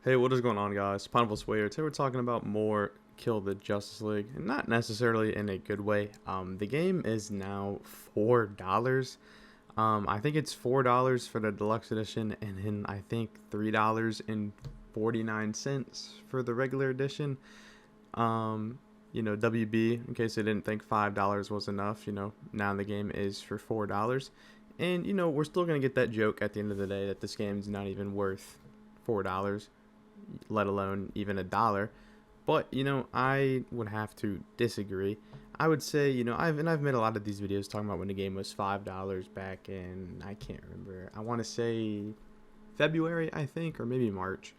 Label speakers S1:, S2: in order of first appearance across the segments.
S1: Hey, what is going on, guys? Pineapple Swayer. Today we're talking about more Kill the Justice League, and not necessarily in a good way. The game is now $4. I think it's $4 for the deluxe edition, and then I think $3.49 for the regular edition. WB, in case they didn't think $5 was enough, now the game is for $4. And, we're still going to get that joke at the end of the day that this game's not even worth $4, let alone even $1. But I would have to disagree. I would say I've made a lot of these videos talking about when the game was $5 back in, I can't remember, I want to say February, I think, or maybe March.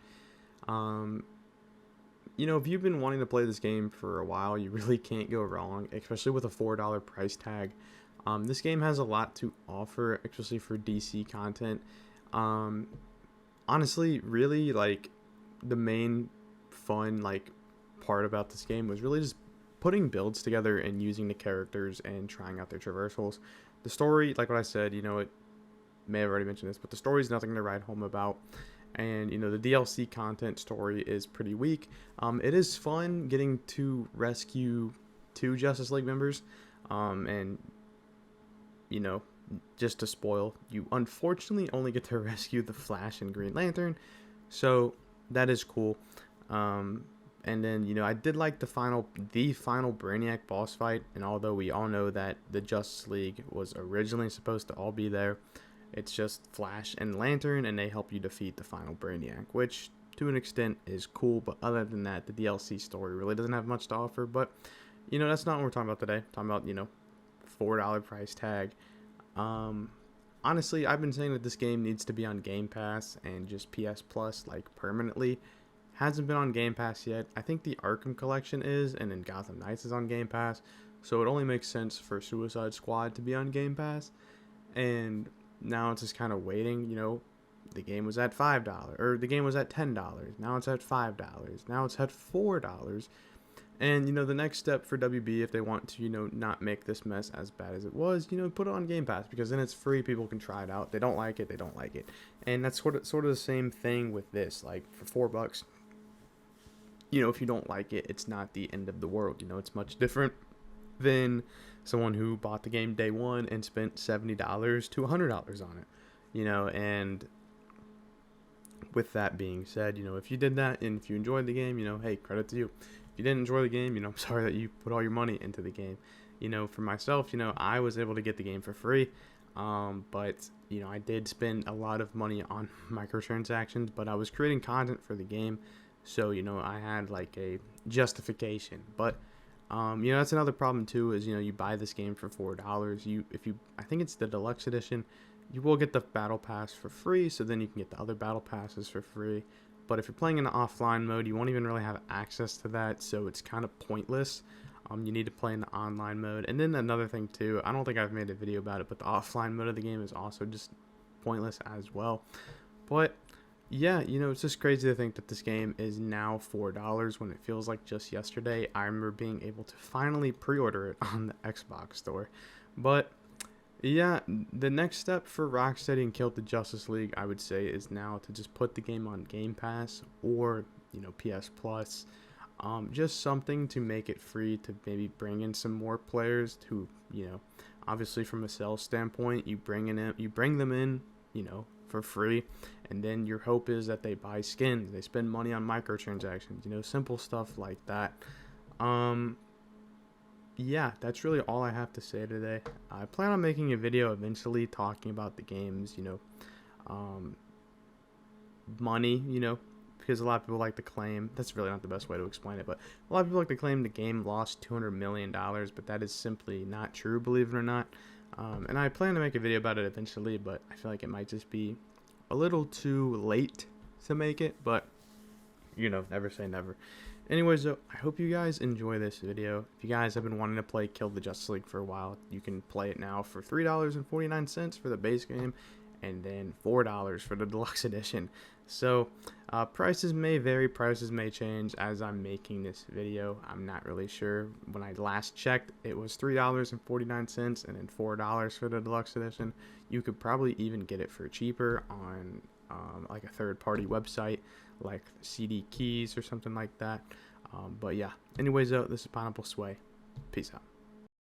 S1: If you've been wanting to play this game for a while, you really can't go wrong, especially with a $4 price tag. This game has a lot to offer, especially for DC content. Honestly, really, the main fun part about this game was really just putting builds together and using the characters and trying out their traversals. The story, like what I said, it may have already mentioned this, but the story is nothing to write home about. And the DLC content story is pretty weak. It is fun getting to rescue 2 Justice League members, and just to spoil, you unfortunately only get to rescue the Flash and Green Lantern, so that is cool. And then I did like the final Brainiac boss fight, and although we all know that the Justice League was originally supposed to all be there, it's just Flash and Lantern, and they help you defeat the final Brainiac, which to an extent is cool. But other than that, the DLC story really doesn't have much to offer. But that's not what we're talking about today. We're talking about $4 price tag. Honestly, I've been saying that this game needs to be on Game Pass and just PS Plus permanently. Hasn't been on Game Pass yet. I think the Arkham Collection is, and then Gotham Knights is on Game Pass. So it only makes sense for Suicide Squad to be on Game Pass. And now it's just kind of waiting. The game was at $5, or the game was at $10. Now it's at $5. Now it's at $4. And the next step for WB, if they want to not make this mess as bad as it was, put it on Game Pass, because then it's free. People can try it out. They don't like it, they don't like it. And that's sort of the same thing with this. For $4, if you don't like it, it's not the end of the world. It's much different than someone who bought the game day one and spent $70 to $100 on it. And with that being said, if you did that and if you enjoyed the game, hey, credit to you. If you didn't enjoy the game, I'm sorry that you put all your money into the game. For myself, I was able to get the game for free, but I did spend a lot of money on microtransactions, but I was creating content for the game, so I had a justification. But that's another problem too, is you buy this game for $4. I think it's the deluxe edition, you will get the battle pass for free, so then you can get the other battle passes for free. But if you're playing in the offline mode, you won't even really have access to that, so it's kind of pointless. You need to play in the online mode. And then another thing too, I don't think I've made a video about it, but the offline mode of the game is also just pointless as well. But yeah, it's just crazy to think that this game is now $4 when it feels like just yesterday I remember being able to finally pre-order it on the Xbox store. But yeah, the next step for Rocksteady and Kill the Justice League, I would say, is now to just put the game on Game Pass or PS Plus. Just something to make it free, to maybe bring in some more players who, obviously from a sales standpoint, you bring them in, for free, and then your hope is that they buy skins, they spend money on microtransactions, simple stuff like that. Yeah, that's really all I have to say today. I plan on making a video eventually talking about the game's, money, because a lot of people like to claim, that's really not the best way to explain it, but a lot of people like to claim the game lost $200 million, but that is simply not true, believe it or not. And I plan to make a video about it eventually, but I feel like it might just be a little too late to make it, but never say never. Anyways, though, I hope you guys enjoy this video. If you guys have been wanting to play Kill the Justice League for a while, you can play it now for $3.49 for the base game, and then $4 for the deluxe edition. So prices may vary, prices may change as I'm making this video. I'm not really sure. When I last checked, it was $3.49 and then $4 for the deluxe edition. You could probably even get it for cheaper on like a third-party website like CD Keys or something like that. But yeah, anyways, this is Pineapple Sway. Peace out.